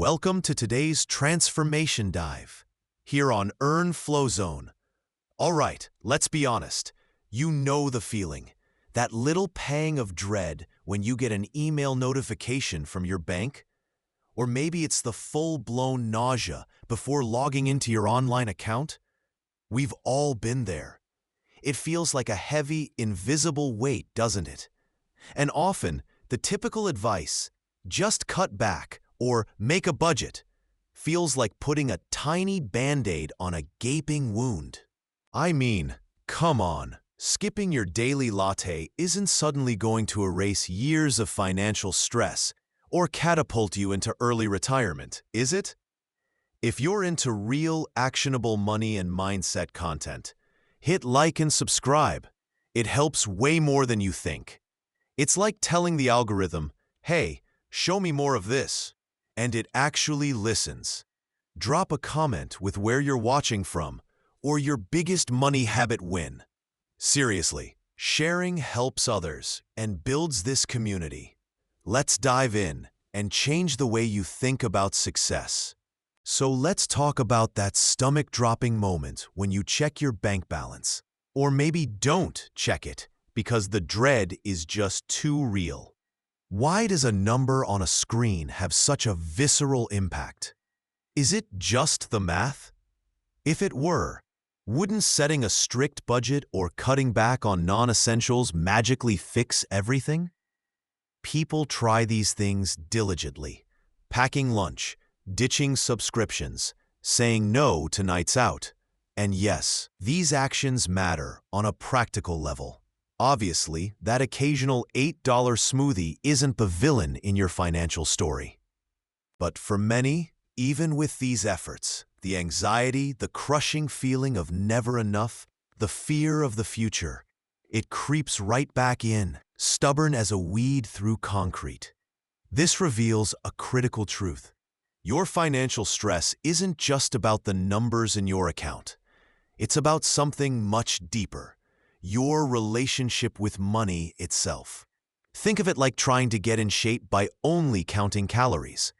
Welcome to today's transformation dive, here on Earn Flow Zone. All right, let's be honest. You know the feeling, that little pang of dread when you get an email notification from your bank. Or maybe it's the full-blown nausea before logging into your online account. We've all been there. It feels like a heavy, invisible weight, doesn't it? And often, the typical advice, just cut back or make a budget, feels like putting a tiny Band-Aid on a gaping wound. I mean, come on, skipping your daily latte isn't suddenly going to erase years of financial stress or catapult you into early retirement, is it? If you're into real, actionable money and mindset content, hit like and subscribe. It helps way more than you think. It's like telling the algorithm, hey, show me more of this. And it actually listens. Drop a comment with where you're watching from or your biggest money habit win. Seriously, sharing helps others and builds this community. Let's dive in and change the way you think about success. So let's talk about that stomach-dropping moment when you check your bank balance. Or maybe don't check it because the dread is just too real. Why does a number on a screen have such a visceral impact? Is it just the math? If it were, wouldn't setting a strict budget or cutting back on non-essentials magically fix everything? People try these things diligently, packing lunch, ditching subscriptions, saying no to nights out. And yes, these actions matter on a practical level. Obviously, that occasional $8 smoothie isn't the villain in your financial story. But for many, even with these efforts, the anxiety, the crushing feeling of never enough, the fear of the future, it creeps right back in, stubborn as a weed through concrete. This reveals a critical truth. Your financial stress isn't just about the numbers in your account. It's about something much deeper. Your relationship with money itself. Think of it like trying to get in shape by only counting calories,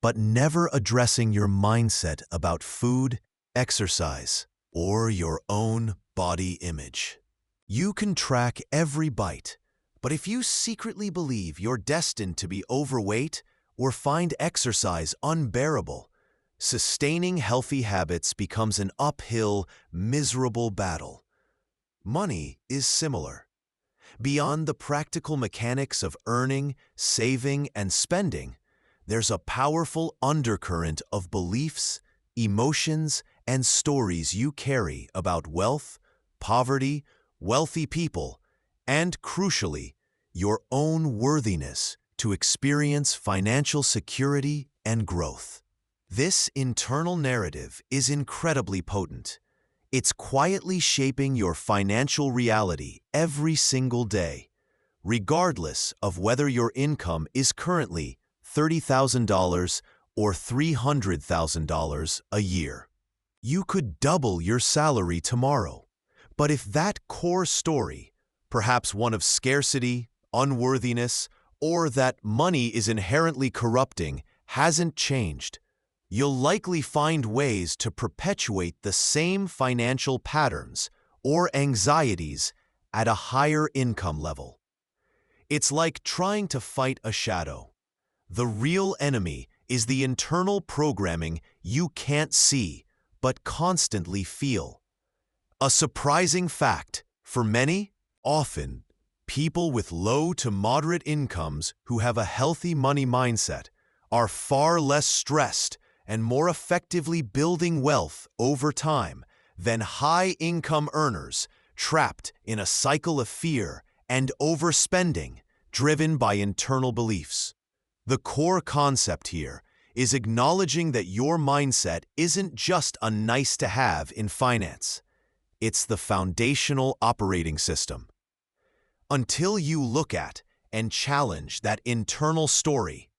but never addressing your mindset about food, exercise, or your own body image. You can track every bite, but if you secretly believe you're destined to be overweight or find exercise unbearable, sustaining healthy habits becomes an uphill, miserable battle. Money is similar. Beyond the practical mechanics of earning, saving, and spending, there's a powerful undercurrent of beliefs, emotions, and stories you carry about wealth, poverty, wealthy people, and, crucially, your own worthiness to experience financial security and growth. This internal narrative is incredibly potent. It's quietly shaping your financial reality every single day, regardless of whether your income is currently $30,000 or $300,000 a year. You could double your salary tomorrow, but if that core story, perhaps one of scarcity, unworthiness, or that money is inherently corrupting, hasn't changed, you'll likely find ways to perpetuate the same financial patterns or anxieties at a higher income level. It's like trying to fight a shadow. The real enemy is the internal programming you can't see but constantly feel. A surprising fact, for many, often, people with low to moderate incomes who have a healthy money mindset are far less stressed and more effectively building wealth over time than high-income earners trapped in a cycle of fear and overspending driven by internal beliefs. The core concept here is acknowledging that your mindset isn't just a nice-to-have in finance. It's the foundational operating system. Until you look at and challenge that internal story,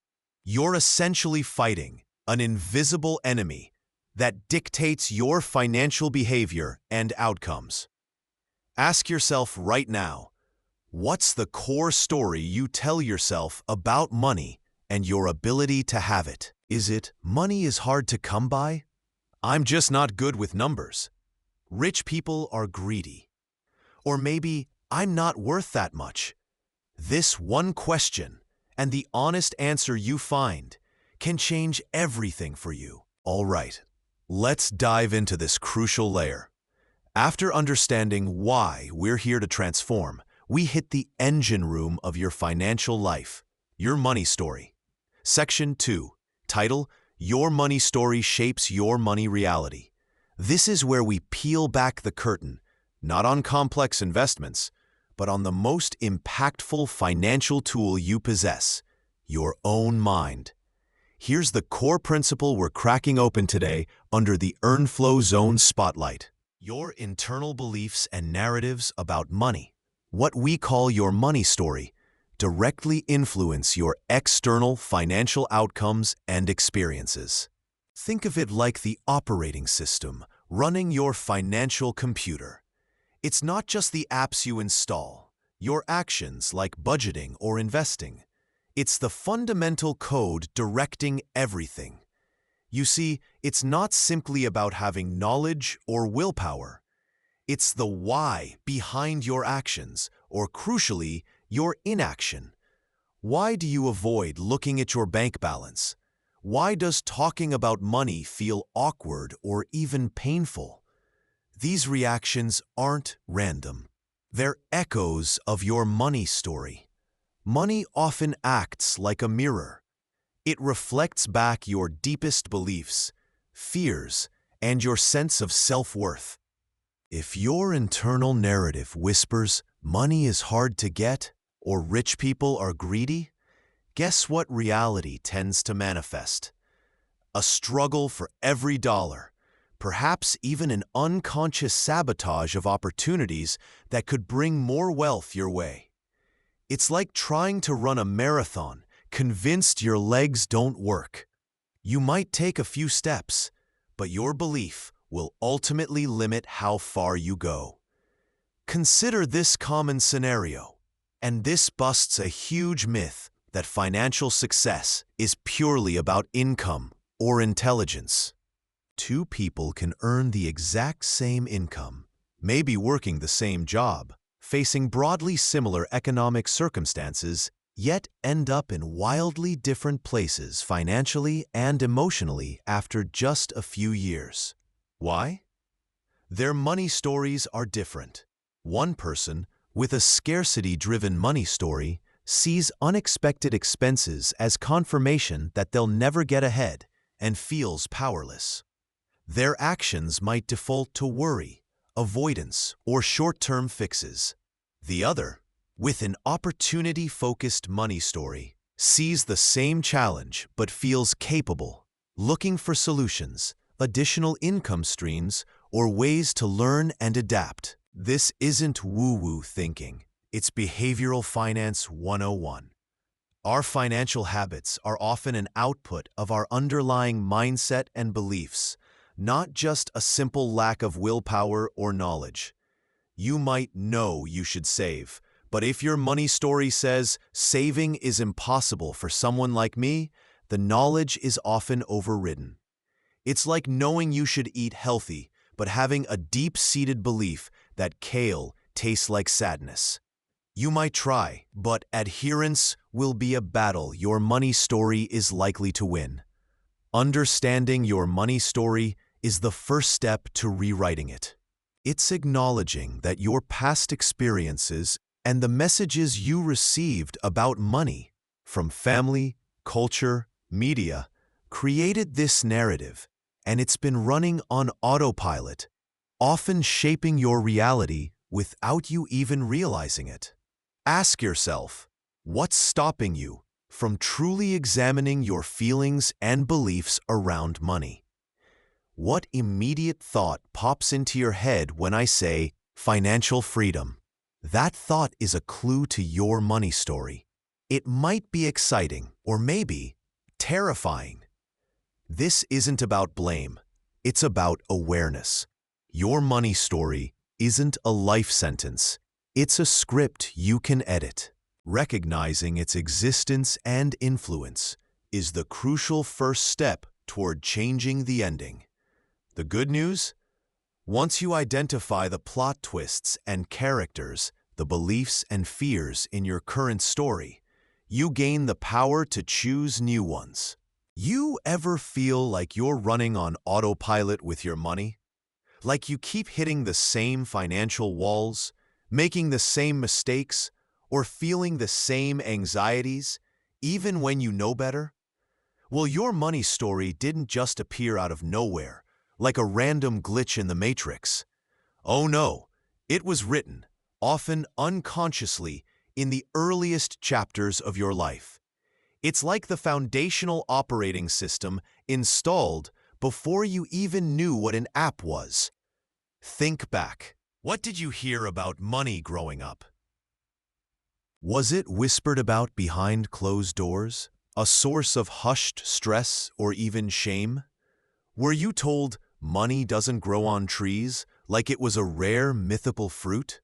you're essentially fighting an invisible enemy that dictates your financial behavior and outcomes. Ask yourself right now, what's the core story you tell yourself about money and your ability to have it? Is it money is hard to come by? I'm just not good with numbers. Rich people are greedy. Or maybe I'm not worth that much. This one question, and the honest answer you find, can change everything for you. All right, let's dive into this crucial layer. After understanding why we're here to transform, we hit the engine room of your financial life, your money story. Section 2, title, Your Money Story Shapes Your Money Reality. This is where we peel back the curtain, not on complex investments, but on the most impactful financial tool you possess, your own mind. Here's the core principle we're cracking open today under the Earn Flow Zone spotlight. Your internal beliefs and narratives about money, what we call your money story, directly influence your external financial outcomes and experiences. Think of it like the operating system running your financial computer. It's not just the apps you install, your actions like budgeting or investing. It's the fundamental code directing everything. You see, it's not simply about having knowledge or willpower. It's the why behind your actions, or crucially, your inaction. Why do you avoid looking at your bank balance? Why does talking about money feel awkward or even painful? These reactions aren't random. They're echoes of your money story. Money often acts like a mirror. It reflects back your deepest beliefs, fears, and your sense of self-worth. If your internal narrative whispers money is hard to get or rich people are greedy, guess what reality tends to manifest? A struggle for every dollar, perhaps even an unconscious sabotage of opportunities that could bring more wealth your way. It's like trying to run a marathon, convinced your legs don't work. You might take a few steps, but your belief will ultimately limit how far you go. Consider this common scenario, and this busts a huge myth that financial success is purely about income or intelligence. Two people can earn the exact same income, maybe working the same job, facing broadly similar economic circumstances, yet end up in wildly different places financially and emotionally after just a few years. Why? Their money stories are different. One person, with a scarcity-driven money story, sees unexpected expenses as confirmation that they'll never get ahead and feels powerless. Their actions might default to worry, avoidance, or short-term fixes. The other, with an opportunity-focused money story, sees the same challenge but feels capable, looking for solutions, additional income streams, or ways to learn and adapt. This isn't woo-woo thinking. It's behavioral finance 101. Our financial habits are often an output of our underlying mindset and beliefs, not just a simple lack of willpower or knowledge. You might know you should save, but if your money story says saving is impossible for someone like me, the knowledge is often overridden. It's like knowing you should eat healthy, but having a deep-seated belief that kale tastes like sadness. You might try, but adherence will be a battle your money story is likely to win. Understanding your money story is the first step to rewriting it. It's acknowledging that your past experiences and the messages you received about money from family, culture, media created this narrative, and it's been running on autopilot, often shaping your reality without you even realizing it. Ask yourself, what's stopping you from truly examining your feelings and beliefs around money? What immediate thought pops into your head when I say financial freedom? That thought is a clue to your money story. It might be exciting or maybe terrifying. This isn't about blame. It's about awareness. Your money story isn't a life sentence. It's a script you can edit. Recognizing its existence and influence, is the crucial first step toward changing the ending. The good news? Once you identify the plot twists and characters, the beliefs and fears in your current story, you gain the power to choose new ones. You ever feel like you're running on autopilot with your money? Like you keep hitting the same financial walls, making the same mistakes, or feeling the same anxieties, even when you know better? Well, your money story didn't just appear out of nowhere, like a random glitch in the Matrix. Oh no, it was written, often unconsciously, in the earliest chapters of your life. It's like the foundational operating system installed before you even knew what an app was. Think back. What did you hear about money growing up? Was it whispered about behind closed doors, a source of hushed stress or even shame? Were you told money doesn't grow on trees like it was a rare mythical fruit?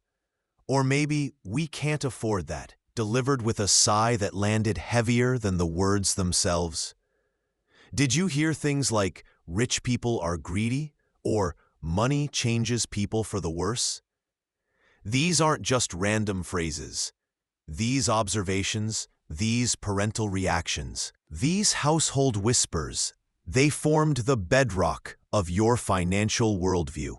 Or maybe we can't afford that, delivered with a sigh that landed heavier than the words themselves? Did you hear things like rich people are greedy or money changes people for the worse? These aren't just random phrases. These observations, these parental reactions, these household whispers, they formed the bedrock of your financial worldview.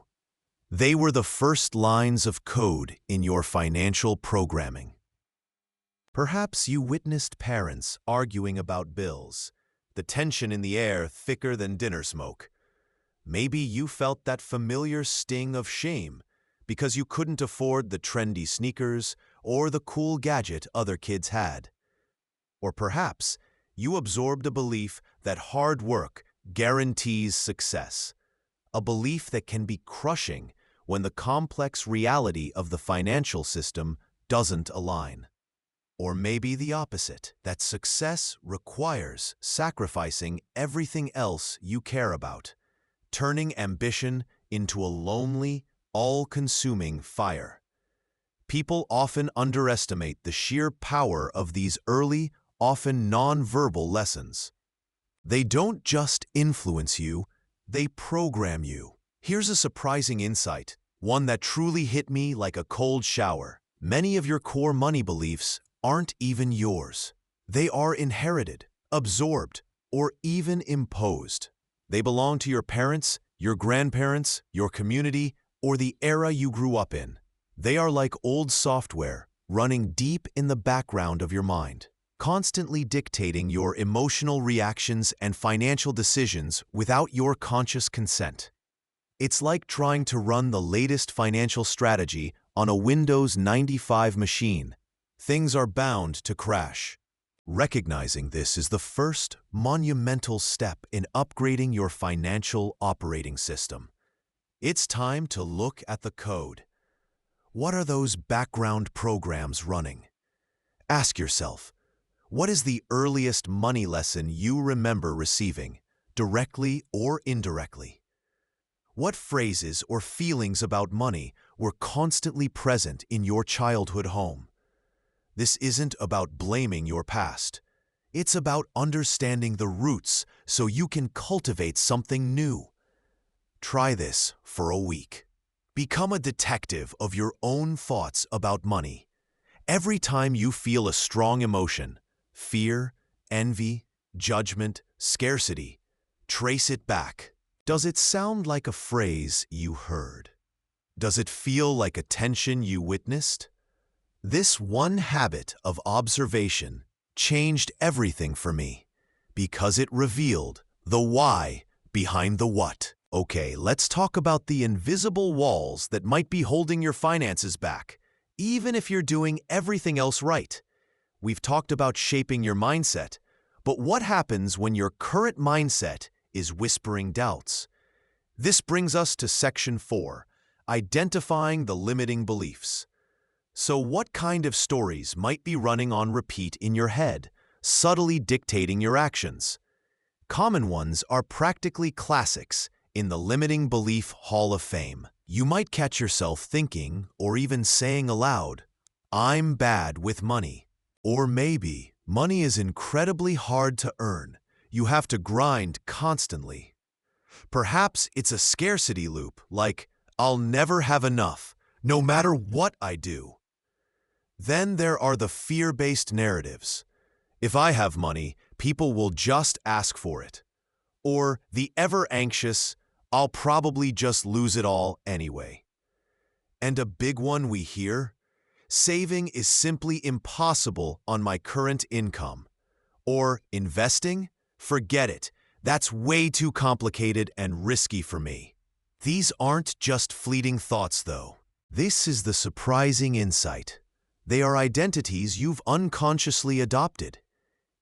They were the first lines of code in your financial programming. Perhaps you witnessed parents arguing about bills, the tension in the air thicker than dinner smoke. Maybe you felt that familiar sting of shame because you couldn't afford the trendy sneakers or the cool gadget other kids had. Or perhaps you absorbed a belief that hard work guarantees success, a belief that can be crushing when the complex reality of the financial system doesn't align. Or maybe the opposite, that success requires sacrificing everything else you care about, turning ambition into a lonely, all-consuming fire. People often underestimate the sheer power of these early, often non-verbal lessons. They don't just influence you, they program you. Here's a surprising insight, one that truly hit me like a cold shower. Many of your core money beliefs aren't even yours. They are inherited, absorbed, or even imposed. They belong to your parents, your grandparents, your community, or the era you grew up in. They are like old software running deep in the background of your mind, constantly dictating your emotional reactions and financial decisions without your conscious consent. It's like trying to run the latest financial strategy on a Windows 95 machine. Things are bound to crash. Recognizing this is the first monumental step in upgrading your financial operating system. It's time to look at the code. What are those background programs running? Ask yourself, what is the earliest money lesson you remember receiving, directly or indirectly? What phrases or feelings about money were constantly present in your childhood home? This isn't about blaming your past. It's about understanding the roots so you can cultivate something new. Try this for a week. Become a detective of your own thoughts about money. Every time you feel a strong emotion, fear, envy, judgment, scarcity, trace it back. Does it sound like a phrase you heard? Does it feel like a tension you witnessed? This one habit of observation changed everything for me because it revealed the why behind the what. Okay, let's talk about the invisible walls that might be holding your finances back, even if you're doing everything else right. We've talked about shaping your mindset, but what happens when your current mindset is whispering doubts? This brings us to Section 4, identifying the limiting beliefs. So what kind of stories might be running on repeat in your head, subtly dictating your actions? Common ones are practically classics in the Limiting Belief Hall of Fame. You might catch yourself thinking or even saying aloud, "I'm bad with money." Or maybe Money is incredibly hard to earn. You have to grind constantly. Perhaps it's a scarcity loop, like, I'll never have enough, no matter what I do. Then there are the fear-based narratives. If I have money, people will just ask for it. Or the ever-anxious, I'll probably just lose it all anyway. And a big one we hear? Saving is simply impossible on my current income. Or investing? Forget it. That's way too complicated and risky for me. These aren't just fleeting thoughts, though. This is the surprising insight. They are identities you've unconsciously adopted.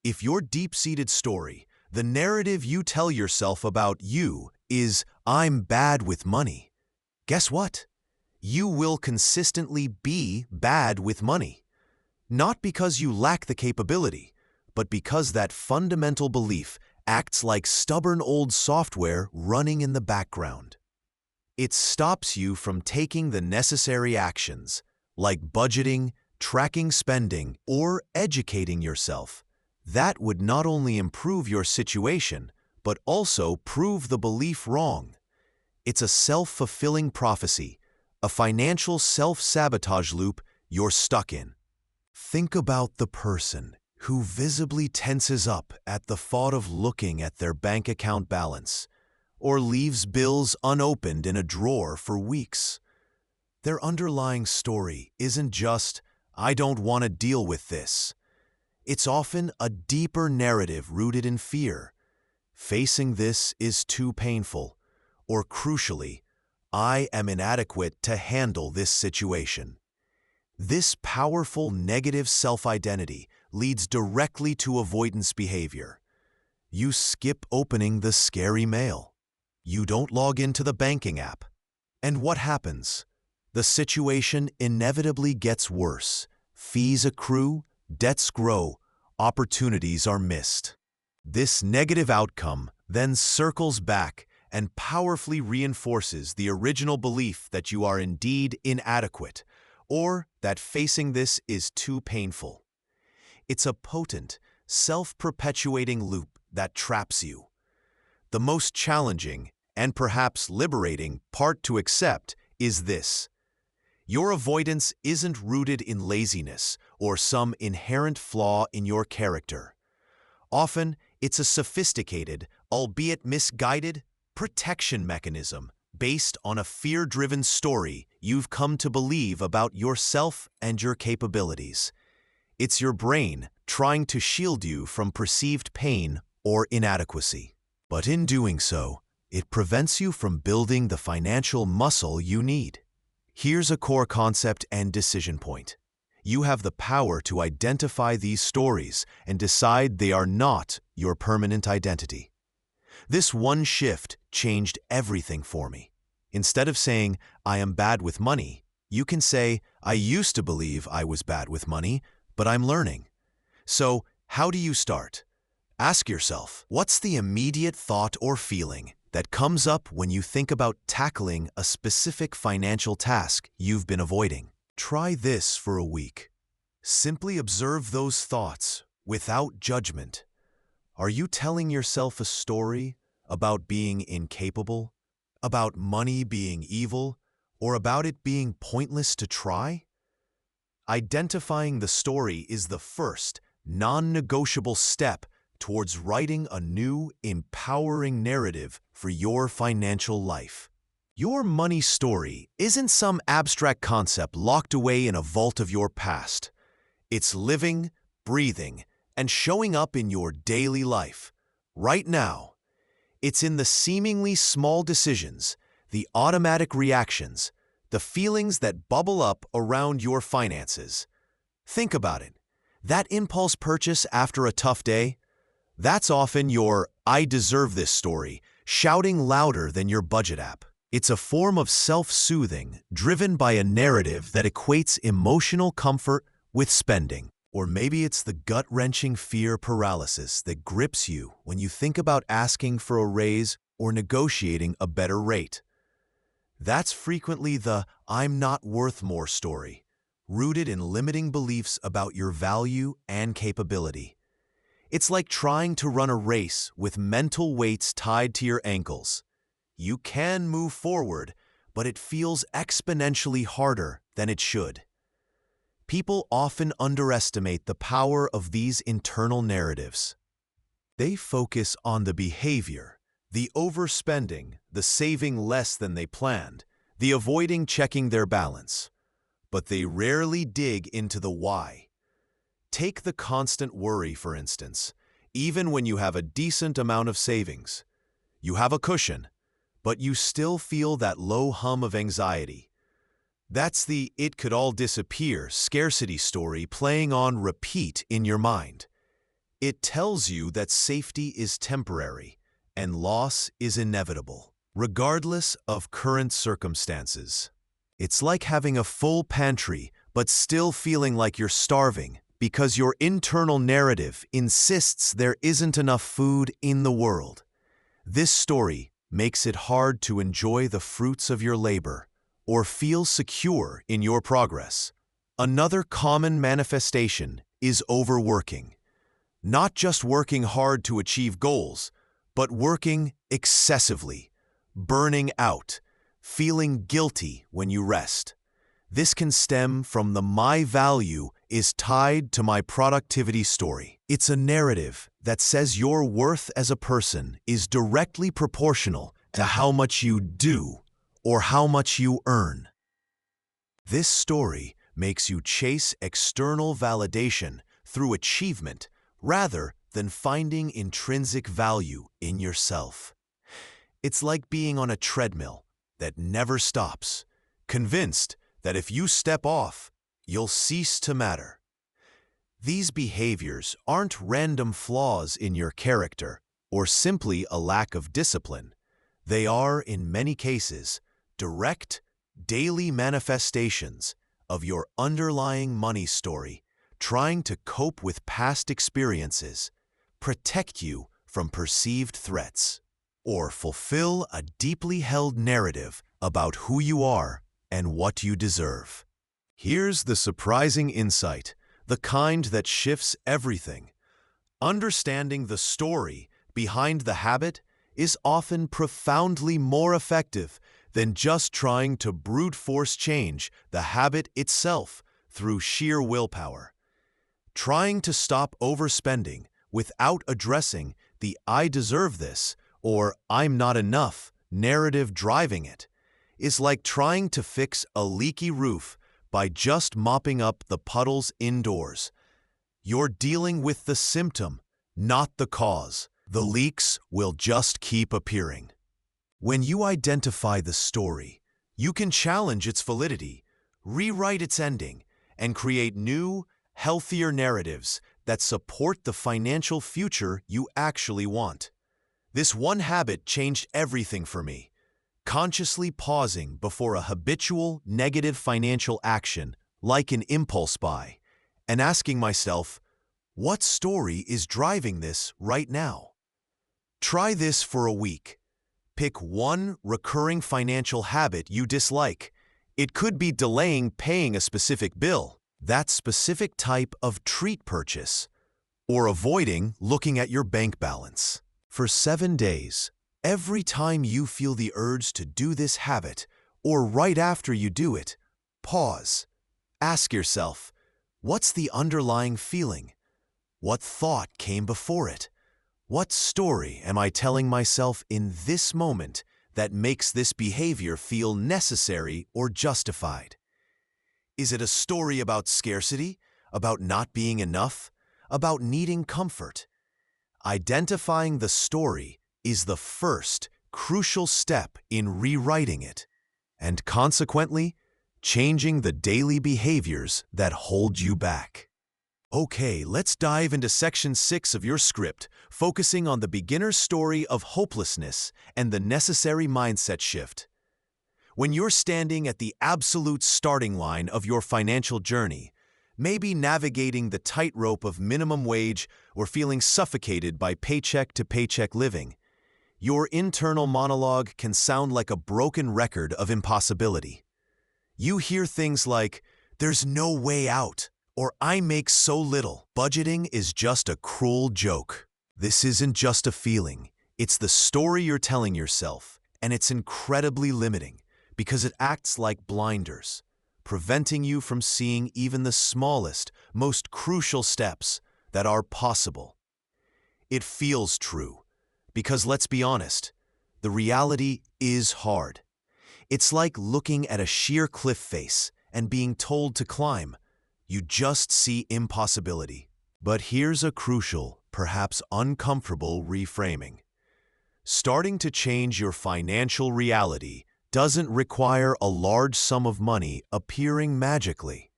If your deep-seated story, the narrative you tell yourself about you, is, I'm bad with money, guess what? You will consistently be bad with money. Not because you lack the capability, but because that fundamental belief acts like stubborn old software running in the background. It stops you from taking the necessary actions, like budgeting, tracking spending, or educating yourself. That would not only improve your situation, but also prove the belief wrong. It's a self-fulfilling prophecy, a financial self-sabotage loop you're stuck in. Think about the person who visibly tenses up at the thought of looking at their bank account balance, or leaves bills unopened in a drawer for weeks. Their underlying story isn't just, I don't want to deal with this. It's often a deeper narrative rooted in fear. Facing this is too painful, or crucially, I am inadequate to handle this situation. This powerful negative self-identity leads directly to avoidance behavior. You skip opening the scary mail. You don't log into the banking app. And what happens? The situation inevitably gets worse. Fees accrue, debts grow, opportunities are missed. This negative outcome then circles back and powerfully reinforces the original belief that you are indeed inadequate, or that facing this is too painful. It's a potent, self-perpetuating loop that traps you. The most challenging, and perhaps liberating, part to accept is this. Your avoidance isn't rooted in laziness or some inherent flaw in your character. Often, it's a sophisticated, albeit misguided, protection mechanism based on a fear-driven story you've come to believe about yourself and your capabilities. It's your brain trying to shield you from perceived pain or inadequacy. But in doing so, it prevents you from building the financial muscle you need. Here's a core concept and decision point. You have the power to identify these stories and decide they are not your permanent identity. This one shift changed everything for me. Instead of saying, I am bad with money, you can say, I used to believe I was bad with money, but I'm learning. So, how do you start? Ask yourself, what's the immediate thought or feeling that comes up when you think about tackling a specific financial task you've been avoiding? Try this for a week. Simply observe those thoughts without judgment. Are you telling yourself a story about being incapable, about money being evil, or about it being pointless to try? Identifying the story is the first, non-negotiable step towards writing a new, empowering narrative for your financial life. Your money story isn't some abstract concept locked away in a vault of your past. It's living, breathing, and showing up in your daily life, right now. It's in the seemingly small decisions, the automatic reactions, the feelings that bubble up around your finances. Think about it. That impulse purchase after a tough day? That's often your I deserve this story, shouting louder than your budget app. It's a form of self-soothing driven by a narrative that equates emotional comfort with spending. Or maybe it's the gut-wrenching fear paralysis that grips you when you think about asking for a raise or negotiating a better rate. That's frequently the I'm not worth more story, rooted in limiting beliefs about your value and capability. It's like trying to run a race with mental weights tied to your ankles. You can move forward, but it feels exponentially harder than it should. People often underestimate the power of these internal narratives. They focus on the behavior, the overspending, the saving less than they planned, the avoiding checking their balance. But they rarely dig into the why. Take the constant worry, for instance. Even when you have a decent amount of savings, you have a cushion, but you still feel that low hum of anxiety. That's the "it could all disappear" scarcity story playing on repeat in your mind. It tells you that safety is temporary and loss is inevitable, regardless of current circumstances. It's like having a full pantry but still feeling like you're starving because your internal narrative insists there isn't enough food in the world. This story makes it hard to enjoy the fruits of your labor or feel secure in your progress. Another common manifestation is overworking. Not just working hard to achieve goals, but working excessively, burning out, feeling guilty when you rest. This can stem from the "my value is tied to my productivity" story. It's a narrative that says your worth as a person is directly proportional to how much you do or how much you earn. This story makes you chase external validation through achievement rather than finding intrinsic value in yourself. It's like being on a treadmill that never stops, convinced that if you step off, you'll cease to matter. These behaviors aren't random flaws in your character or simply a lack of discipline. They are, in many cases, direct, daily manifestations of your underlying money story, trying to cope with past experiences, protect you from perceived threats, or fulfill a deeply held narrative about who you are and what you deserve. Here's the surprising insight, the kind that shifts everything. Understanding the story behind the habit is often profoundly more effective than just trying to brute force change the habit itself through sheer willpower. Trying to stop overspending without addressing the "I deserve this" or "I'm not enough" narrative driving it is like trying to fix a leaky roof by just mopping up the puddles indoors. You're dealing with the symptom, not the cause. The leaks will just keep appearing. When you identify the story, you can challenge its validity, rewrite its ending, and create new, healthier narratives that support the financial future you actually want. This one habit changed everything for me. Consciously pausing before a habitual, negative financial action, like an impulse buy, and asking myself, what story is driving this right now? Try this for a week. Pick one recurring financial habit you dislike. It could be delaying paying a specific bill, that specific type of treat purchase, or avoiding looking at your bank balance. For 7 days, every time you feel the urge to do this habit, or right after you do it, pause. Ask yourself, what's the underlying feeling? What thought came before it? What story am I telling myself in this moment that makes this behavior feel necessary or justified? Is it a story about scarcity, about not being enough, about needing comfort? Identifying the story is the first crucial step in rewriting it, and consequently, changing the daily behaviors that hold you back. Okay, let's dive into Section 6 of your script, focusing on the beginner's story of hopelessness and the necessary mindset shift. When you're standing at the absolute starting line of your financial journey, maybe navigating the tightrope of minimum wage or feeling suffocated by paycheck-to-paycheck living, your internal monologue can sound like a broken record of impossibility. You hear things like, there's no way out, or I make so little. Budgeting is just a cruel joke. This isn't just a feeling. It's the story you're telling yourself, and it's incredibly limiting because it acts like blinders, preventing you from seeing even the smallest, most crucial steps that are possible. It feels true because, let's be honest, the reality is hard. It's like looking at a sheer cliff face and being told to climb. You just see impossibility. But here's a crucial, perhaps uncomfortable reframing. Starting to change your financial reality doesn't require a large sum of money appearing magically.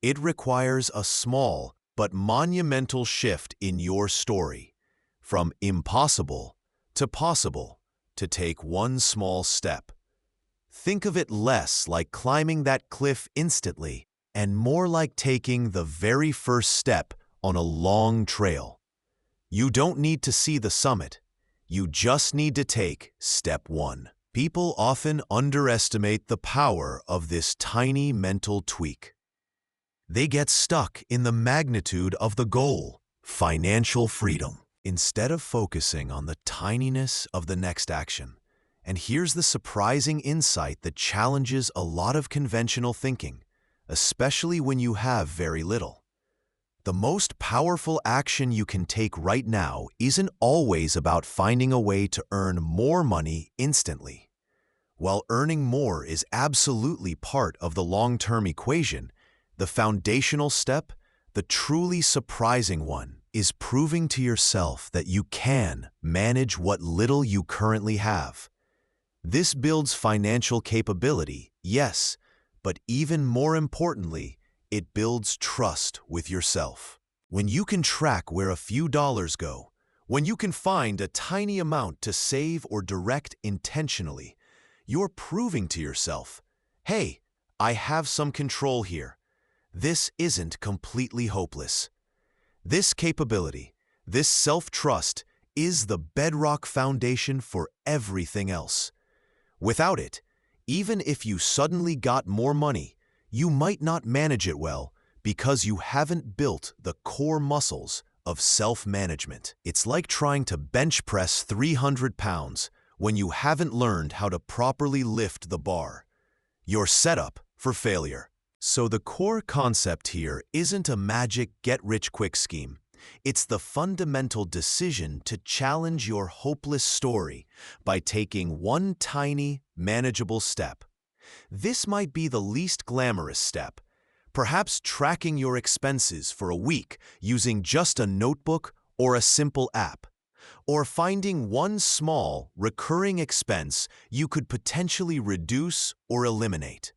It requires a small but monumental shift in your story, from impossible to possible, to take one small step. Think of it less like climbing that cliff instantly and more like taking the very first step on a long trail. You don't need to see the summit. You just need to take step one. People often underestimate the power of this tiny mental tweak. They get stuck in the magnitude of the goal, financial freedom, instead of focusing on the tininess of the next action. And here's the surprising insight that challenges a lot of conventional thinking, especially when you have very little. The most powerful action you can take right now isn't always about finding a way to earn more money instantly. While earning more is absolutely part of the long-term equation, the foundational step, the truly surprising one, is proving to yourself that you can manage what little you currently have. This builds financial capability, yes, but even more importantly, it builds trust with yourself. When you can track where a few dollars go, when you can find a tiny amount to save or direct intentionally, you're proving to yourself, hey, I have some control here. This isn't completely hopeless. This capability, this self-trust, is the bedrock foundation for everything else. Without it, even if you suddenly got more money, you might not manage it well because you haven't built the core muscles of self-management. It's like trying to bench press 300 pounds when you haven't learned how to properly lift the bar. You're set up for failure. So the core concept here isn't a magic get-rich-quick scheme. It's the fundamental decision to challenge your hopeless story by taking one tiny, manageable step. This might be the least glamorous step, perhaps tracking your expenses for a week using just a notebook or a simple app, or finding one small, recurring expense you could potentially reduce or eliminate.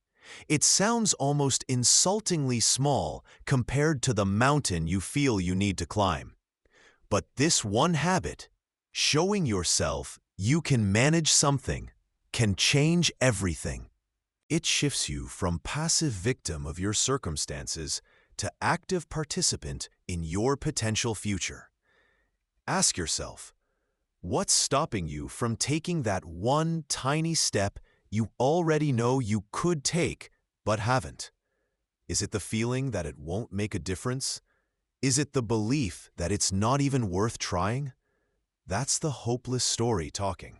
It sounds almost insultingly small compared to the mountain you feel you need to climb. But this one habit, showing yourself you can manage something, can change everything. It shifts you from passive victim of your circumstances to active participant in your potential future. Ask yourself, what's stopping you from taking that one tiny step you already know you could take but haven't? Is it the feeling that it won't make a difference? Is it the belief that it's not even worth trying? That's the hopeless story talking.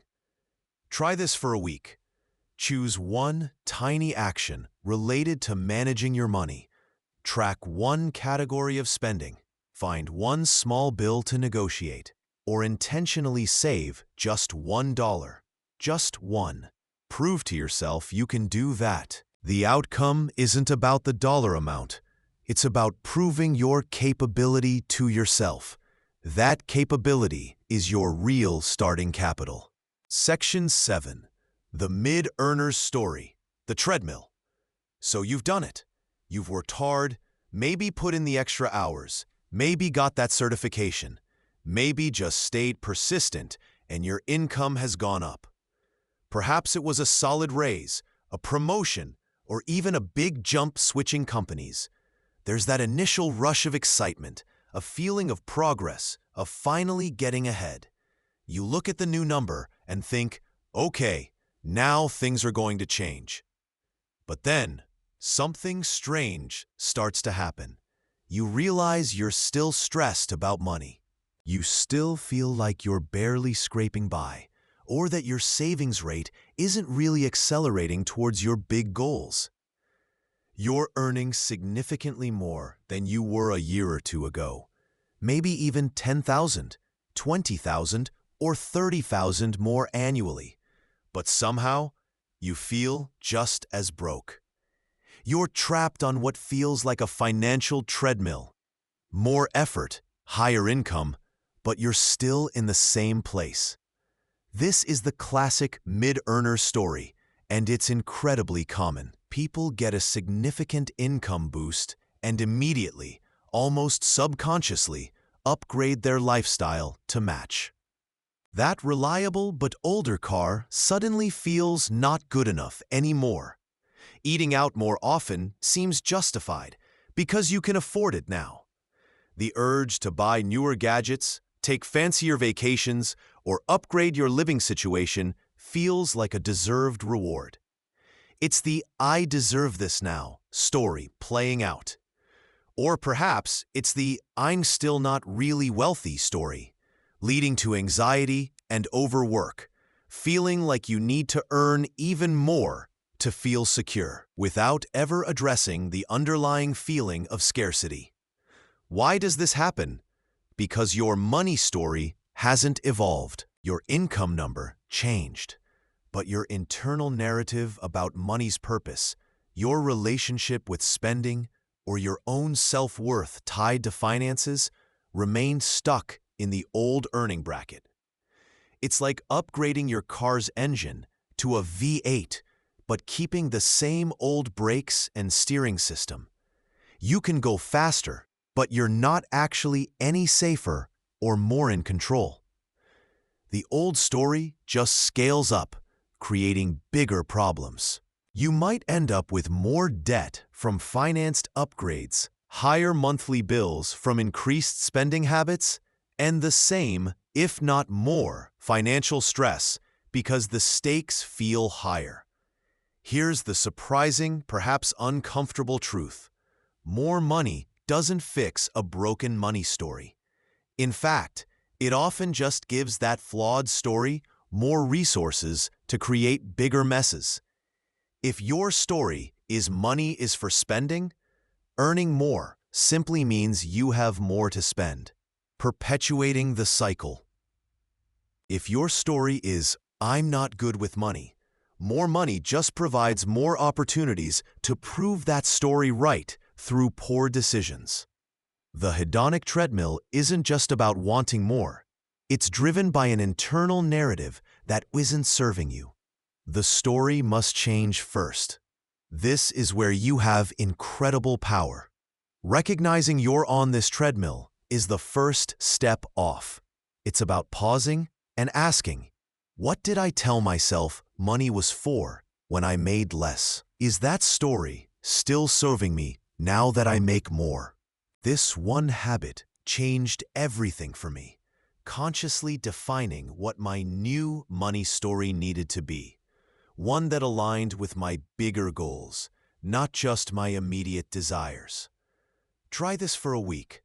Try this for a week. Choose one tiny action related to managing your money. Track one category of spending. Find one small bill to negotiate. Or intentionally save just $1. Just one. Prove to yourself you can do that. The outcome isn't about the dollar amount. It's about proving your capability to yourself. That capability is your real starting capital. Section 7. The mid-earner's story. The treadmill. So you've done it. You've worked hard, maybe put in the extra hours, maybe got that certification, maybe just stayed persistent and your income has gone up. Perhaps it was a solid raise, a promotion, or even a big jump switching companies. There's that initial rush of excitement, a feeling of progress, of finally getting ahead. You look at the new number and think, okay, now things are going to change. But then, something strange starts to happen. You realize you're still stressed about money. You still feel like you're barely scraping by, or that your savings rate isn't really accelerating towards your big goals. You're earning significantly more than you were a year or two ago, maybe even 10,000, 20,000, or 30,000 more annually, but somehow you feel just as broke. You're trapped on what feels like a financial treadmill. More effort, higher income, but you're still in the same place. This is the classic mid-earner story, and it's incredibly common. People get a significant income boost and immediately, almost subconsciously, upgrade their lifestyle to match. That reliable but older car suddenly feels not good enough anymore. Eating out more often seems justified because you can afford it now. The urge to buy newer gadgets, take fancier vacations, or upgrade your living situation feels like a deserved reward. It's the "I deserve this now" story playing out. Or perhaps it's the "I'm still not really wealthy" story, leading to anxiety and overwork, feeling like you need to earn even more to feel secure, without ever addressing the underlying feeling of scarcity. Why does this happen? Because your money story hasn't evolved. Your income number changed, but your internal narrative about money's purpose, your relationship with spending, or your own self-worth tied to finances remained stuck in the old earning bracket. It's like upgrading your car's engine to a V8, but keeping the same old brakes and steering system. You can go faster, but you're not actually any safer or more in control. The old story just scales up, creating bigger problems. You might end up with more debt from financed upgrades, higher monthly bills from increased spending habits, and the same, if not more, financial stress because the stakes feel higher. Here's the surprising, perhaps uncomfortable truth. More money doesn't fix a broken money story. In fact, it often just gives that flawed story more resources to create bigger messes. If your story is money is for spending, earning more simply means you have more to spend, perpetuating the cycle. If your story is "I'm not good with money," more money just provides more opportunities to prove that story right through poor decisions. The hedonic treadmill isn't just about wanting more. It's driven by an internal narrative that isn't serving you. The story must change first. This is where you have incredible power. Recognizing you're on this treadmill is the first step off. It's about pausing and asking, what did I tell myself money was for when I made less? Is that story still serving me now that I make more? This one habit changed everything for me, consciously defining what my new money story needed to be. One that aligned with my bigger goals, not just my immediate desires. Try this for a week.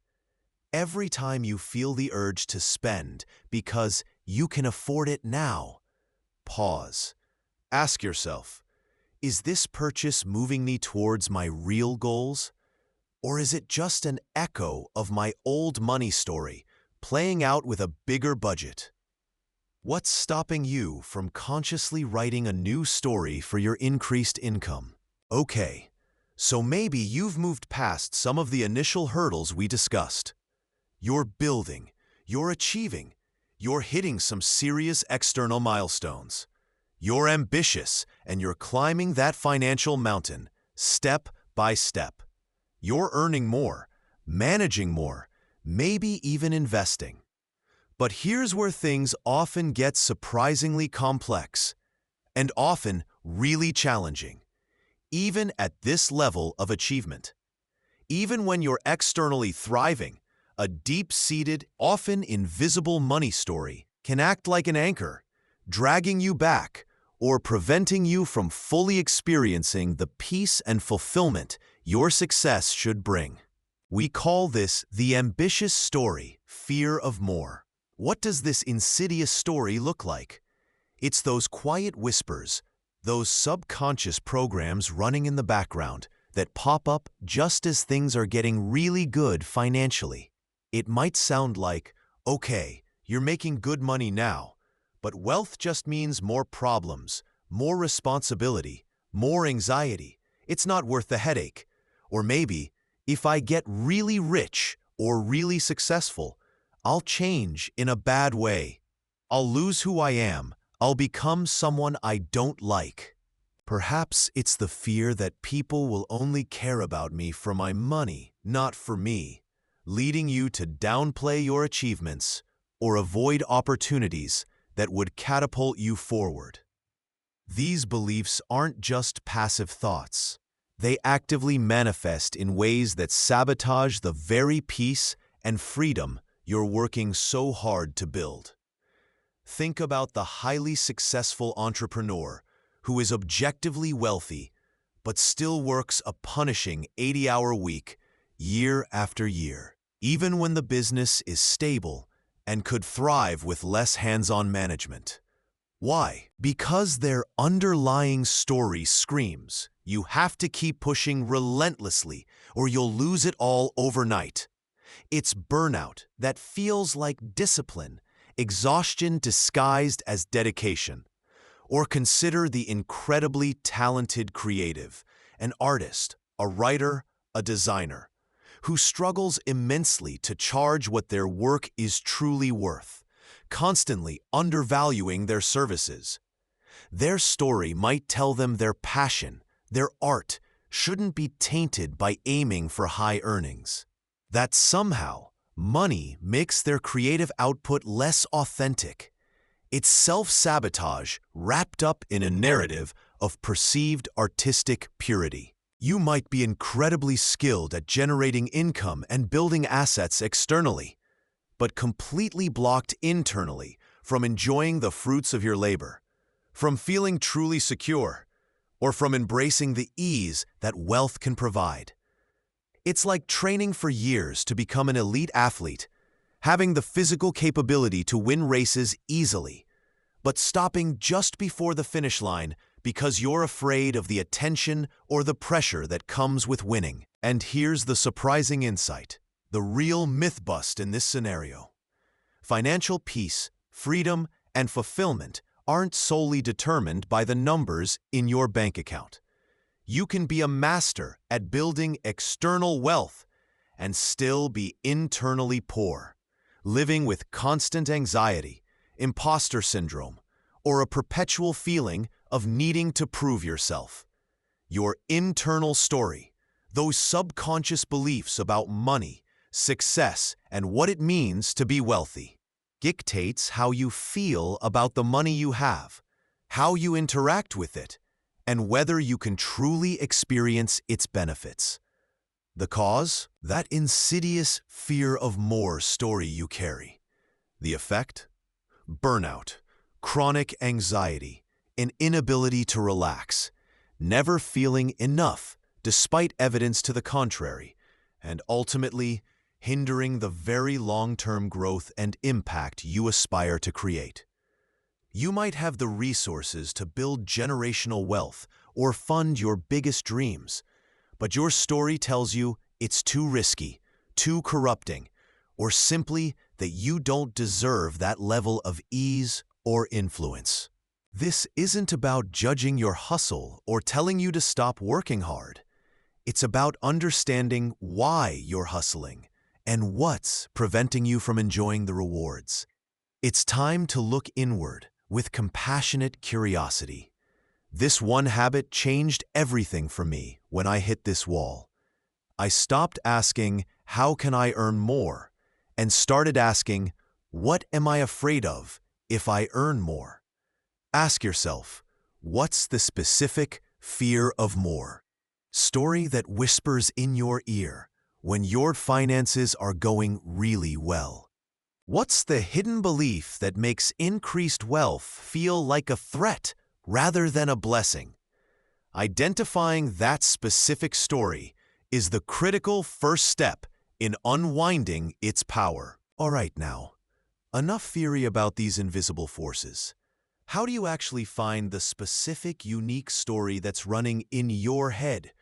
Every time you feel the urge to spend because you can afford it now, pause. Ask yourself, is this purchase moving me towards my real goals? Or is it just an echo of my old money story, playing out with a bigger budget? What's stopping you from consciously writing a new story for your increased income? Okay, so maybe you've moved past some of the initial hurdles we discussed. You're building, you're achieving, you're hitting some serious external milestones. You're ambitious, and you're climbing that financial mountain, step by step. You're earning more, managing more, maybe even investing. But here's where things often get surprisingly complex, and often really challenging, even at this level of achievement. Even when you're externally thriving, a deep-seated, often invisible money story can act like an anchor, dragging you back or preventing you from fully experiencing the peace and fulfillment your success should bring. We call this the ambitious story, fear of more. What does this insidious story look like? It's those quiet whispers, those subconscious programs running in the background that pop up just as things are getting really good financially. It might sound like, okay, you're making good money now, but wealth just means more problems, more responsibility, more anxiety. It's not worth the headache. Or maybe, if I get really rich or really successful, I'll change in a bad way. I'll lose who I am. I'll become someone I don't like. Perhaps it's the fear that people will only care about me for my money, not for me, leading you to downplay your achievements or avoid opportunities that would catapult you forward. These beliefs aren't just passive thoughts. They actively manifest in ways that sabotage the very peace and freedom you're working so hard to build. Think about the highly successful entrepreneur who is objectively wealthy but still works a punishing 80-hour week year after year, even when the business is stable and could thrive with less hands-on management. Why? Because their underlying story screams, you have to keep pushing relentlessly or you'll lose it all overnight. It's burnout that feels like discipline, exhaustion disguised as dedication. Or consider the incredibly talented creative, an artist, a writer, a designer, who struggles immensely to charge what their work is truly worth, constantly undervaluing their services. Their story might tell them their passion, their art, shouldn't be tainted by aiming for high earnings. That somehow, money makes their creative output less authentic. It's self-sabotage wrapped up in a narrative of perceived artistic purity. You might be incredibly skilled at generating income and building assets externally, but completely blocked internally from enjoying the fruits of your labor, from feeling truly secure, or from embracing the ease that wealth can provide. It's like training for years to become an elite athlete, having the physical capability to win races easily, but stopping just before the finish line because you're afraid of the attention or the pressure that comes with winning. And here's the surprising insight, the real myth bust in this scenario. Financial peace, freedom, and fulfillment aren't solely determined by the numbers in your bank account. You can be a master at building external wealth and still be internally poor, living with constant anxiety, imposter syndrome, or a perpetual feeling of needing to prove yourself. Your internal story, those subconscious beliefs about money, success, and what it means to be wealthy, dictates how you feel about the money you have, how you interact with it, and whether you can truly experience its benefits. The cause? That insidious fear of more story you carry. The effect? Burnout, chronic anxiety, an inability to relax, never feeling enough despite evidence to the contrary, and ultimately hindering the very long-term growth and impact you aspire to create. You might have the resources to build generational wealth or fund your biggest dreams, but your story tells you it's too risky, too corrupting, or simply that you don't deserve that level of ease or influence. This isn't about judging your hustle or telling you to stop working hard. It's about understanding why you're hustling and what's preventing you from enjoying the rewards. It's time to look inward with compassionate curiosity. This one habit changed everything for me when I hit this wall. I stopped asking, how can I earn more? And started asking, what am I afraid of if I earn more? Ask yourself, what's the specific fear of more story that whispers in your ear when your finances are going really well? What's the hidden belief that makes increased wealth feel like a threat rather than a blessing. Identifying that specific story is the critical first step in unwinding its power. All right now, enough theory about these invisible forces. How do you actually find the specific, unique story that's running in your head?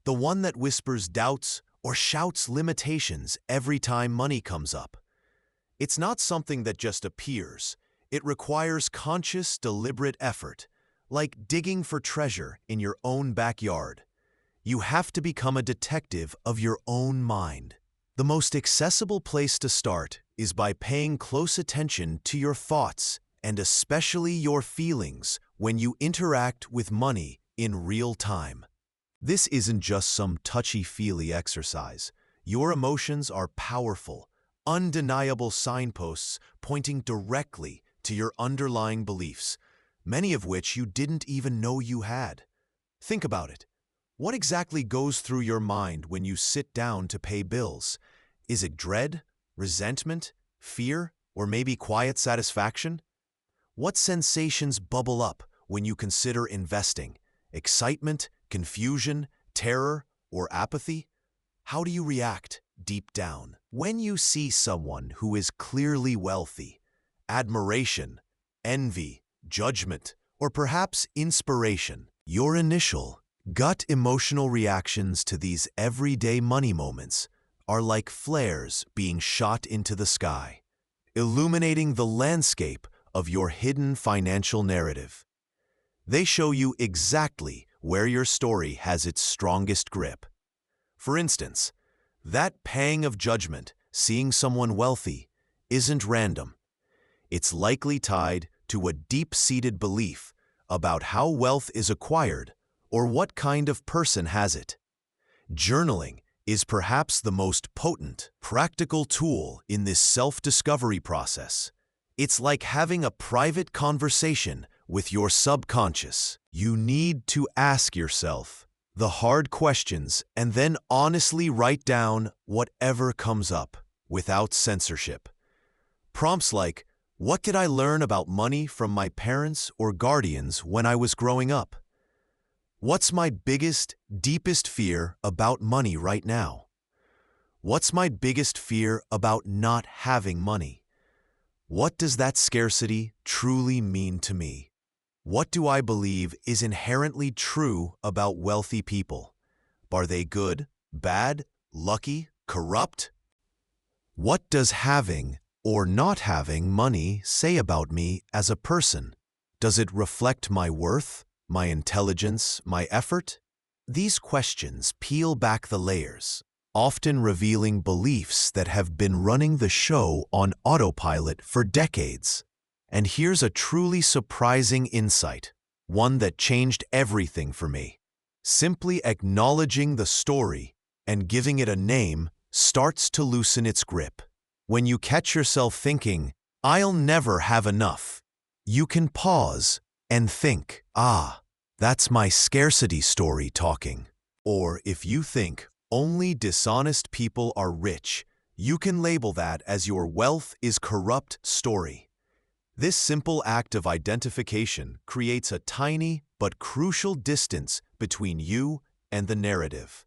The one that whispers doubts or shouts limitations every time money comes up. It's not something that just appears. It requires conscious, deliberate effort, like digging for treasure in your own backyard. You have to become a detective of your own mind. The most accessible place to start is by paying close attention to your thoughts and especially your feelings when you interact with money in real time. This isn't just some touchy-feely exercise. Your emotions are powerful, undeniable signposts pointing directly to your underlying beliefs, many of which you didn't even know you had. Think about it. What exactly goes through your mind when you sit down to pay bills? Is it dread, resentment, fear, or maybe quiet satisfaction? What sensations bubble up when you consider investing? Excitement, confusion, terror, or apathy? How do you react deep down when you see someone who is clearly wealthy? Admiration, envy, judgment, or perhaps inspiration. Your initial, gut emotional reactions to these everyday money moments are like flares being shot into the sky, illuminating the landscape of your hidden financial narrative. They show you exactly where your story has its strongest grip. For instance, that pang of judgment seeing someone wealthy isn't random. It's likely tied to a deep-seated belief about how wealth is acquired or what kind of person has it. Journaling is perhaps the most potent, practical tool in this self-discovery process. It's like having a private conversation with your subconscious. You need to ask yourself the hard questions and then honestly write down whatever comes up without censorship. Prompts like, what did I learn about money from my parents or guardians when I was growing up? What's my biggest, deepest fear about money right now? What's my biggest fear about not having money? What does that scarcity truly mean to me? What do I believe is inherently true about wealthy people? Are they good, bad, lucky, corrupt? What does having or not having money say about me as a person? Does it reflect my worth, my intelligence, my effort? These questions peel back the layers, often revealing beliefs that have been running the show on autopilot for decades. And here's a truly surprising insight, one that changed everything for me. Simply acknowledging the story and giving it a name starts to loosen its grip. When you catch yourself thinking, "I'll never have enough," you can pause and think, that's my scarcity story talking. Or if you think, only dishonest people are rich, you can label that as your wealth is corrupt story. This simple act of identification creates a tiny but crucial distance between you and the narrative.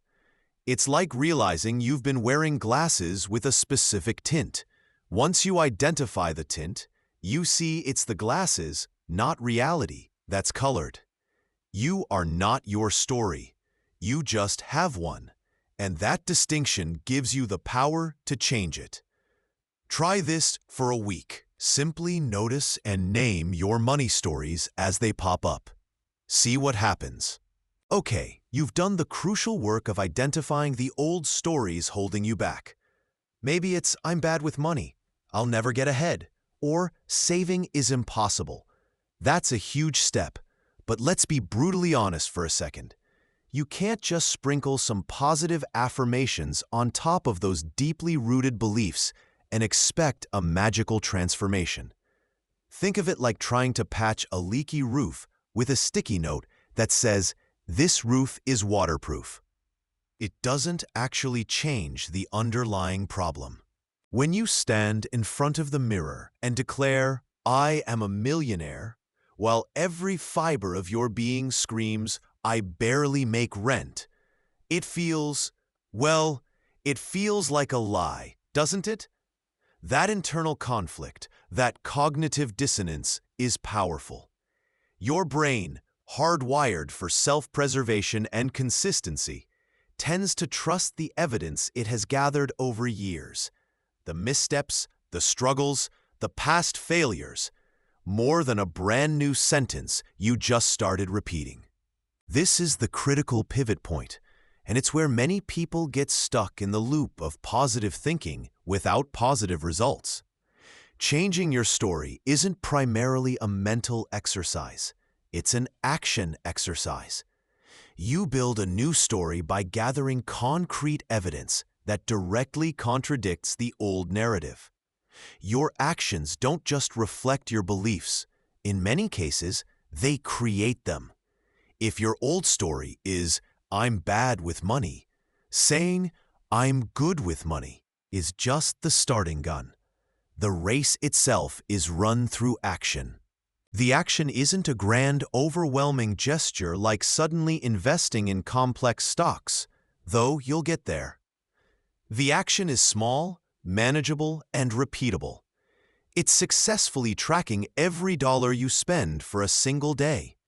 It's like realizing you've been wearing glasses with a specific tint. Once you identify the tint, you see it's the glasses, not reality, that's colored. You are not your story. You just have one. And that distinction gives you the power to change it. Try this for a week. Simply notice and name your money stories as they pop up. See what happens. Okay, you've done the crucial work of identifying the old stories holding you back. Maybe it's, "I'm bad with money, I'll never get ahead," or "saving is impossible." That's a huge step, but let's be brutally honest for a second. You can't just sprinkle some positive affirmations on top of those deeply rooted beliefs and expect a magical transformation. Think of it like trying to patch a leaky roof with a sticky note that says, "This roof is waterproof." It doesn't actually change the underlying problem. When you stand in front of the mirror and declare, "I am a millionaire," while every fiber of your being screams, "I barely make rent." It feels, well, it feels like a lie, doesn't it? That internal conflict, that cognitive dissonance, is powerful. Your brain, hardwired for self-preservation and consistency, tends to trust the evidence it has gathered over years. The missteps, the struggles, the past failures, more than a brand new sentence you just started repeating. This is the critical pivot point, and it's where many people get stuck in the loop of positive thinking without positive results. Changing your story isn't primarily a mental exercise. It's an action exercise. You build a new story by gathering concrete evidence that directly contradicts the old narrative. Your actions don't just reflect your beliefs. In many cases, they create them. If your old story is, "I'm bad with money," saying, "I'm good with money," is just the starting gun. The race itself is run through action. The action isn't a grand, overwhelming gesture like suddenly investing in complex stocks, though you'll get there. The action is small, manageable, and repeatable. It's successfully tracking every dollar you spend for a single day.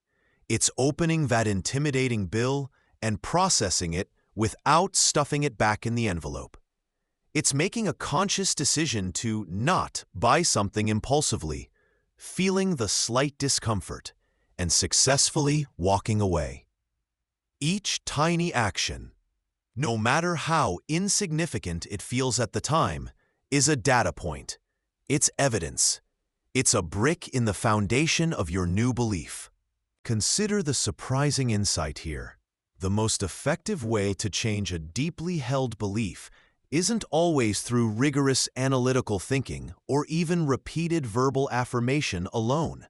It's opening that intimidating bill and processing it without stuffing it back in the envelope. It's making a conscious decision to not buy something impulsively, feeling the slight discomfort, and successfully walking away. Each tiny action, no matter how insignificant it feels at the time, is a data point. It's evidence. It's a brick in the foundation of your new belief. Consider the surprising insight here. The most effective way to change a deeply held belief isn't always through rigorous analytical thinking or even repeated verbal affirmation alone.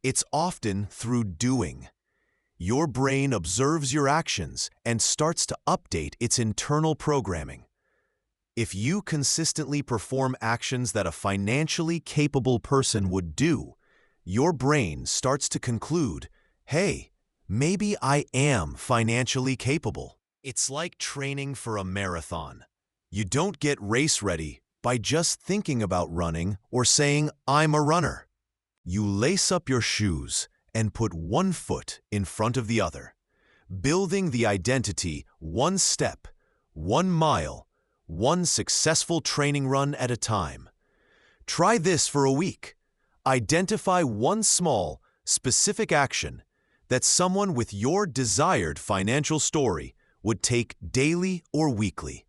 It's often through doing. Your brain observes your actions and starts to update its internal programming. If you consistently perform actions that a financially capable person would do, your brain starts to conclude, "Hey, maybe I am financially capable." It's like training for a marathon. You don't get race ready by just thinking about running or saying, "I'm a runner." You lace up your shoes and put one foot in front of the other, building the identity one step, 1 mile, one successful training run at a time. Try this for a week. Identify one small, specific action that someone with your desired financial story would take daily or weekly.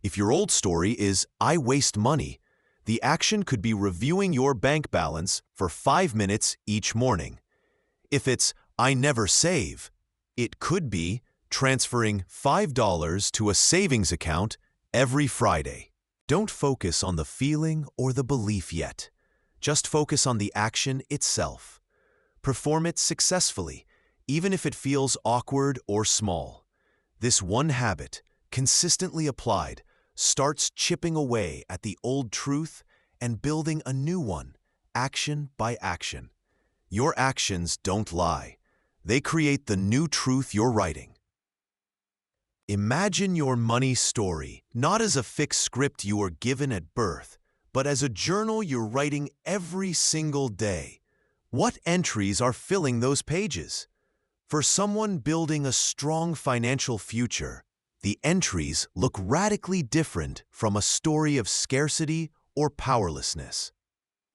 If your old story is, "I waste money," the action could be reviewing your bank balance for 5 minutes each morning. If it's, "I never save," it could be transferring $5 to a savings account every Friday. Don't focus on the feeling or the belief yet. Just focus on the action itself. Perform it successfully, even if it feels awkward or small. This one habit, consistently applied, starts chipping away at the old truth and building a new one, action by action. Your actions don't lie. They create the new truth you're writing. Imagine your money story not as a fixed script you were given at birth, but as a journal you're writing every single day. What entries are filling those pages? For someone building a strong financial future, the entries look radically different from a story of scarcity or powerlessness.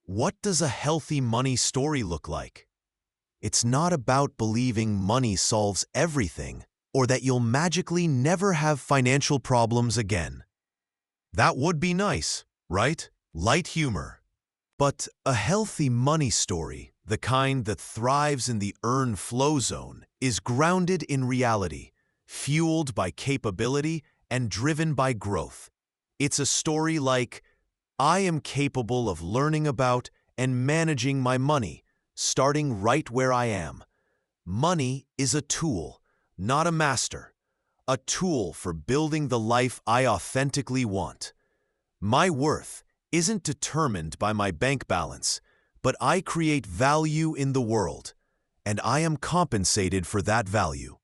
What does a healthy money story look like? It's not about believing money solves everything or that you'll magically never have financial problems again. That would be nice, right? Light humor. But a healthy money story, the kind that thrives in the earn flow zone, is grounded in reality, fueled by capability and driven by growth. It's a story like, "I am capable of learning about and managing my money, starting right where I am. Money is a tool, not a master. A tool for building the life I authentically want. My worth isn't determined by my bank balance, but I create value in the world, and I am compensated for that value.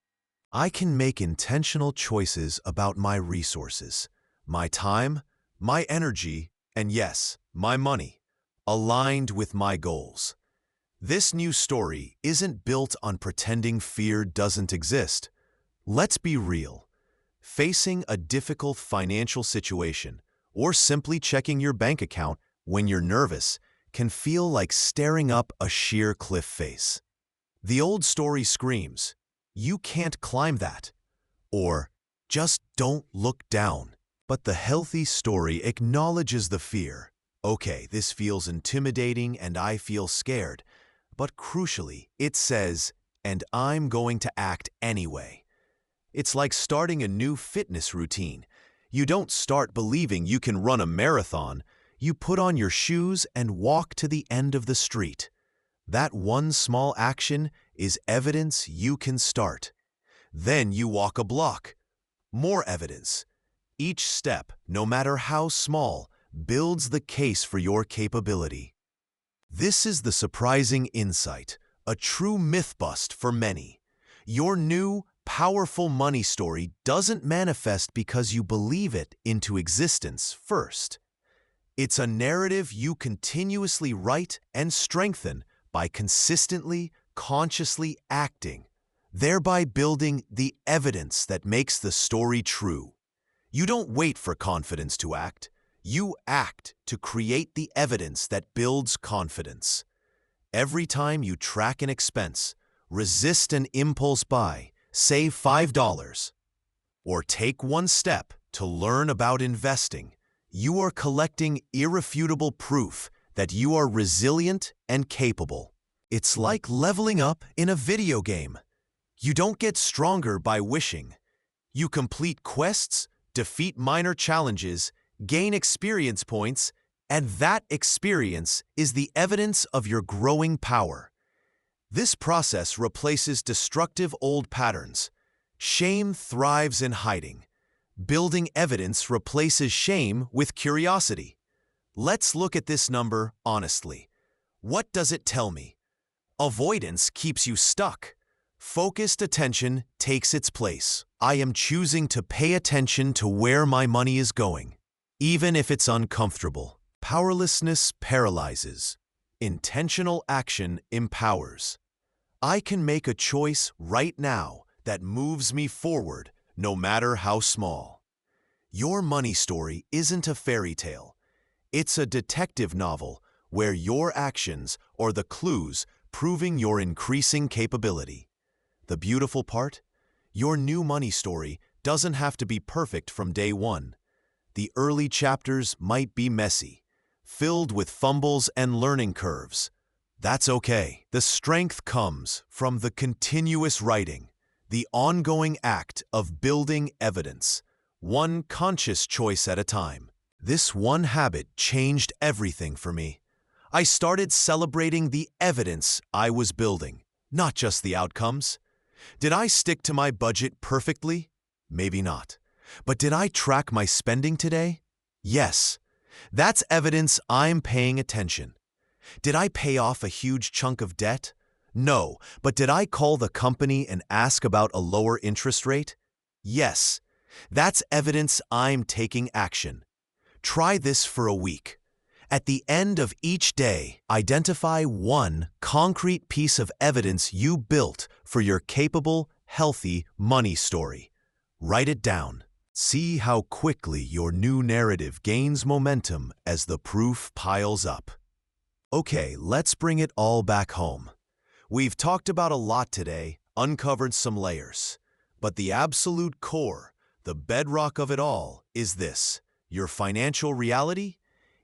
I can make intentional choices about my resources, my time, my energy, and yes, my money, aligned with my goals. This new story isn't built on pretending fear doesn't exist. Let's be real. Facing a difficult financial situation or simply checking your bank account when you're nervous can feel like staring up a sheer cliff face. The old story screams, "You can't climb that," or "Just don't look down." But the healthy story acknowledges the fear. Okay, this feels intimidating and I feel scared. But crucially, it says, and I'm going to act anyway. It's like starting a new fitness routine. You don't start believing you can run a marathon. You put on your shoes and walk to the end of the street. That one small action is evidence you can start. Then you walk a block. More evidence. Each step, no matter how small, builds the case for your capability. This is the surprising insight, a true myth bust for many. Your new, powerful money story doesn't manifest because you believe it into existence first. It's a narrative you continuously write and strengthen by consistently, consciously acting, thereby building the evidence that makes the story true. You don't wait for confidence to act. You act to create the evidence that builds confidence. Every time you track an expense, resist an impulse buy, save $5, or take one step to learn about investing, you are collecting irrefutable proof that you are resilient and capable. It's like leveling up in a video game. You don't get stronger by wishing. You complete quests, defeat minor challenges, gain experience points, and that experience is the evidence of your growing power. This process replaces destructive old patterns. Shame thrives in hiding. Building evidence replaces shame with curiosity. Let's look at this number honestly. What does it tell me? Avoidance keeps you stuck. Focused attention takes its place. I am choosing to pay attention to where my money is going, even if it's uncomfortable. Powerlessness paralyzes. Intentional action empowers. I can make a choice right now that moves me forward, no matter how small. Your money story isn't a fairy tale. It's a detective novel where your actions are the clues proving your increasing capability. The beautiful part? Your new money story doesn't have to be perfect from day one. The early chapters might be messy, filled with fumbles and learning curves. That's okay. The strength comes from the continuous writing, the ongoing act of building evidence, one conscious choice at a time. This one habit changed everything for me. I started celebrating the evidence I was building, not just the outcomes. Did I stick to my budget perfectly? Maybe not. But did I track my spending today? Yes. That's evidence I'm paying attention. Did I pay off a huge chunk of debt? No. But did I call the company and ask about a lower interest rate? Yes. That's evidence I'm taking action. Try this for a week. At the end of each day, identify one concrete piece of evidence you built for your capable, healthy money story. Write it down. See how quickly your new narrative gains momentum as the proof piles up. Okay, let's bring it all back home. We've talked about a lot today, uncovered some layers. But the absolute core, the bedrock of it all, is this: your financial reality.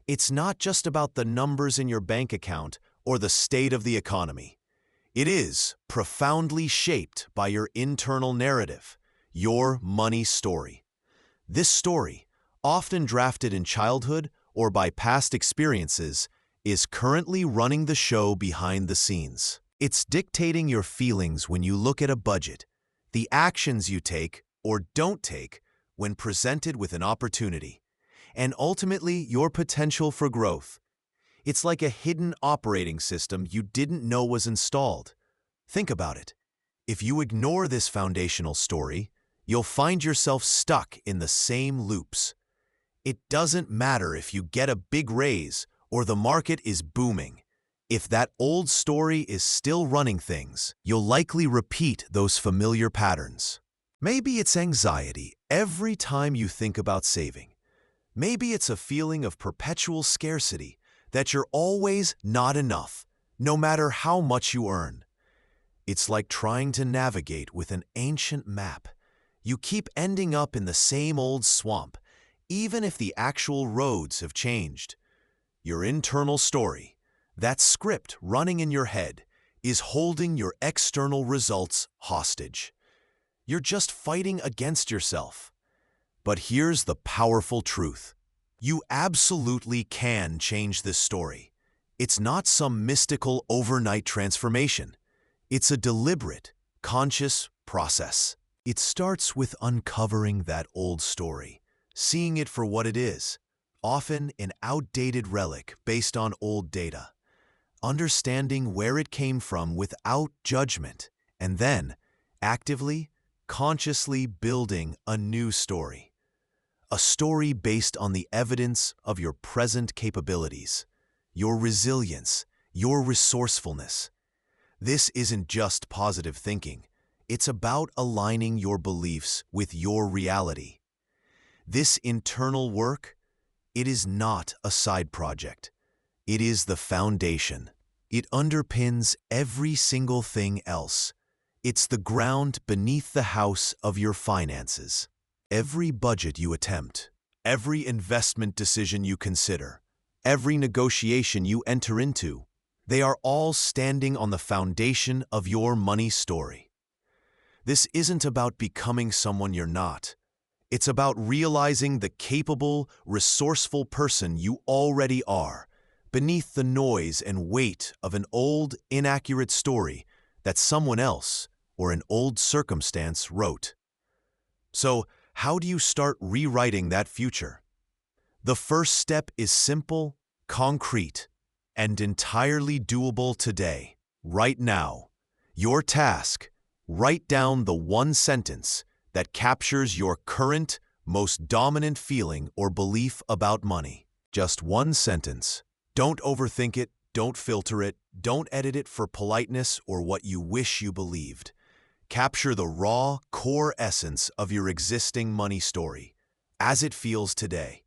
It's not just about the numbers in your bank account or the state of the economy. It is profoundly shaped by your internal narrative, your money story. This story, often drafted in childhood or by past experiences, is currently running the show behind the scenes. It's dictating your feelings when you look at a budget, the actions you take or don't take when presented with an opportunity, and ultimately your potential for growth. It's like a hidden operating system you didn't know was installed. Think about it. If you ignore this foundational story, you'll find yourself stuck in the same loops. It doesn't matter if you get a big raise or the market is booming. If that old story is still running things, you'll likely repeat those familiar patterns. Maybe it's anxiety every time you think about saving. Maybe it's a feeling of perpetual scarcity, that you're always not enough, no matter how much you earn. It's like trying to navigate with an ancient map. You keep ending up in the same old swamp, even if the actual roads have changed. Your internal story, that script running in your head, is holding your external results hostage. You're just fighting against yourself. But here's the powerful truth. You absolutely can change this story. It's not some mystical overnight transformation. It's a deliberate, conscious process. It starts with uncovering that old story, seeing it for what it is, often an outdated relic based on old data. Understanding where it came from without judgment, and then actively, consciously building a new story. A story based on the evidence of your present capabilities, your resilience, your resourcefulness. This isn't just positive thinking. It's about aligning your beliefs with your reality. This internal work, it is not a side project. It is the foundation. It underpins every single thing else. It's the ground beneath the house of your finances. Every budget you attempt, every investment decision you consider, every negotiation you enter into, they are all standing on the foundation of your money story. This isn't about becoming someone you're not. It's about realizing the capable, resourceful person you already are, beneath the noise and weight of an old, inaccurate story that someone else or an old circumstance wrote. So, how do you start rewriting that future? The first step is simple, concrete, and entirely doable today, right now. Your task: write down the one sentence that captures your current, most dominant feeling or belief about money. Just one sentence. Don't overthink it, don't filter it, don't edit it for politeness or what you wish you believed. Capture the raw, core essence of your existing money story, as it feels today.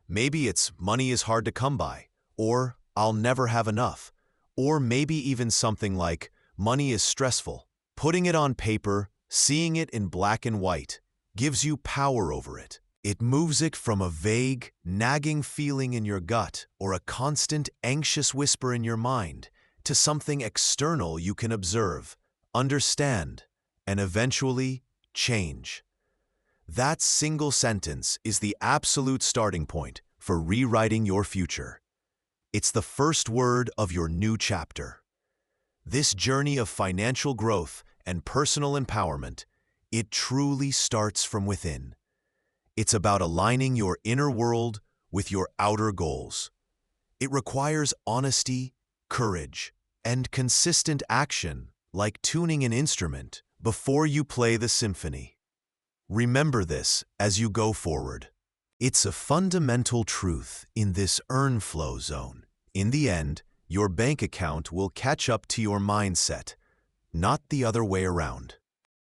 Maybe it's money is hard to come by, or I'll never have enough, or maybe even something like money is stressful. Putting it on paper, seeing it in black and white, gives you power over it. It moves it from a vague, nagging feeling in your gut or a constant, anxious whisper in your mind to something external you can observe, understand, and eventually change. That single sentence is the absolute starting point for rewriting your future. It's the first word of your new chapter. This journey of financial growth and personal empowerment, it truly starts from within. It's about aligning your inner world with your outer goals. It requires honesty, courage, and consistent action, like tuning an instrument before you play the symphony. Remember this as you go forward. It's a fundamental truth in this earn flow zone. In the end, your bank account will catch up to your mindset, not the other way around.